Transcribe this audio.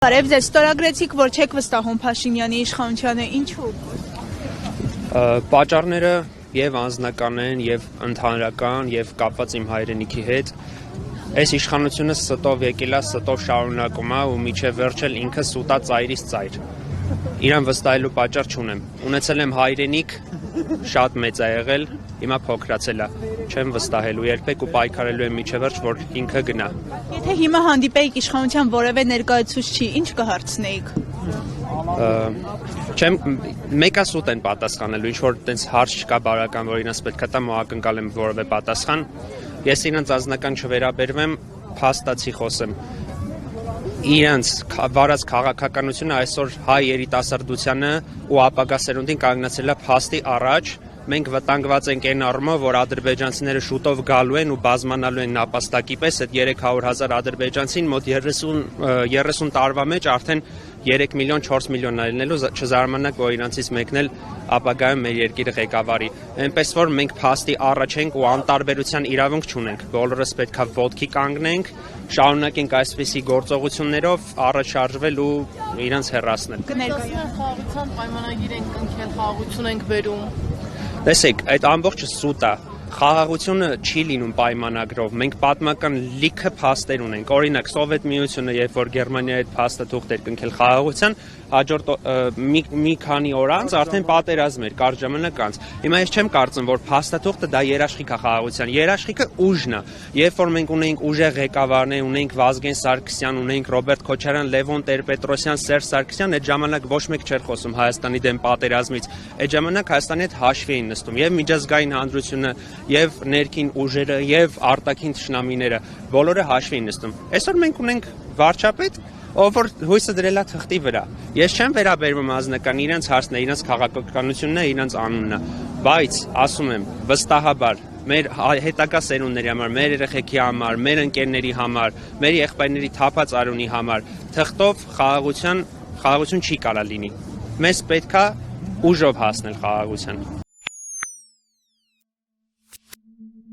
Բարև ձեզ, ստորագրեցիք, որ չեք վստահում Փաշինյանի իշխանությանը, ինչու՞։ Պատճառները եւ անձնական են, եւ ընդհանրական, եւ կապված իմ հայրենիքի հետ։ Այս իշխանությունը ստով եկել է, ստով շարունակում է ու միջև վերջել ինքը սուտա ծայրից ծայր։ Իրան վստահելու պատճառ չունեմ։ Ունեցել եմ հայրենիք, շատ մեծ է եղել, հիմա փոքրացել է։ Չեմ վստահելու երբեք ու պայքարելու եմ միջև վերջ, որ ինքը գնա։ Եթե հիմա հանդիպեիք իշխանության որևէ ներկայացուցչի, ինչ կհարցնեիք։ Չեմ մեկասուտ են պատասխանելու, ինչ որ տենց հարց չկա բարական, որ իրենց պետք է տամ ու ակնկալեմ որևէ պատասխան։ Ես իրենց անձնական չվերաբերվեմ, փաստացի խոսեմ։ Իրենց վարած քաղաքականությունը այսօր հայ երիտասարդությանը ու ապագա սերունդին կանգնացել է փաստի առաջ։ Մենք վտանգված ենք այն առումով, որ ադրբեջանցիները շուտով գալու են ու բազմանալու են նապաստակի պես, այդ 300,000 ադրբեջանցին մոտ 30 տարվա մեջ արդեն 3 միլիոն 4 միլիոն ելնելու, չզարմանաք, որ իրանցից մեկն էլ ապագայում մեր երկիրը ղեկավարի։ Այնպես որ մենք փաստի առաջ ենք ու անտարբերության իրավունք չունենք։ Բոլորս պետք է ոտքի կանգնենք, շարունակենք այսպիսի գործողություններով առաջ շարժվել ու իրանց հեռացնել։ Խաղաղության պայմանագիր ենք կնքել, խաղաղություն ենք բերում։ Տեսեք, այդ ամբողջը սուտ է։ Խաղաղությունը չի լինում պայմանագրով։ Մենք պատմական լիքը փաստեր ունենք։ Օրինակ, Սովետ Միությունը, երբ որ Գերմանիայի հետ փաստաթուղթ էր կնքել խաղաղության, հաջորդ մի քանի օր անց արդեն պատերազմ էր, կարճ ժամանակ անց։ Հիմա ես չեմ կարծում, որ փաստաթուղթը դա երաշխիք է խաղաղության։ Երաշխիքը ուժն է։ Երբ որ մենք ունենք ուժեղ ղեկավարներ, ունենք Վազգեն Սարգսյան, ունենք Ռոբերտ Քոչարյան, Լևոն Տեր-Պետրոսյան, Սերժ Սարգսյան, այդ ժամանակ ոչ մեկ չէր խոսում Հայաստանի դեմ պատերազմից։ Այդ ժամանակ Հայաստանի հետ հաշվի էին նստում եւ միջազգային հանրությունը, եւ ներքին ուժերը, եւ արտաքին թշնամիները, բոլորը հաշվի են նստում։ Այսօր մենք ունենք վարչապետ, ով որ հույսը դրել է թղթի վրա։ Ես չեմ վերաբերվում անձնական, իրենց հարցն է, իրենց քաղաքականությունն է, իրենց անունն է, բայց ասում եմ, վստահաբար մեր հետագա սերունդների համար, մեր երեխեքի համար, մեր ընկերների համար, մեր եղբայրների թափած արունի համար թղթով խաղաղություն չի կարա լինի։ Մեզ պետք է ուժով հասնել խաղաղության։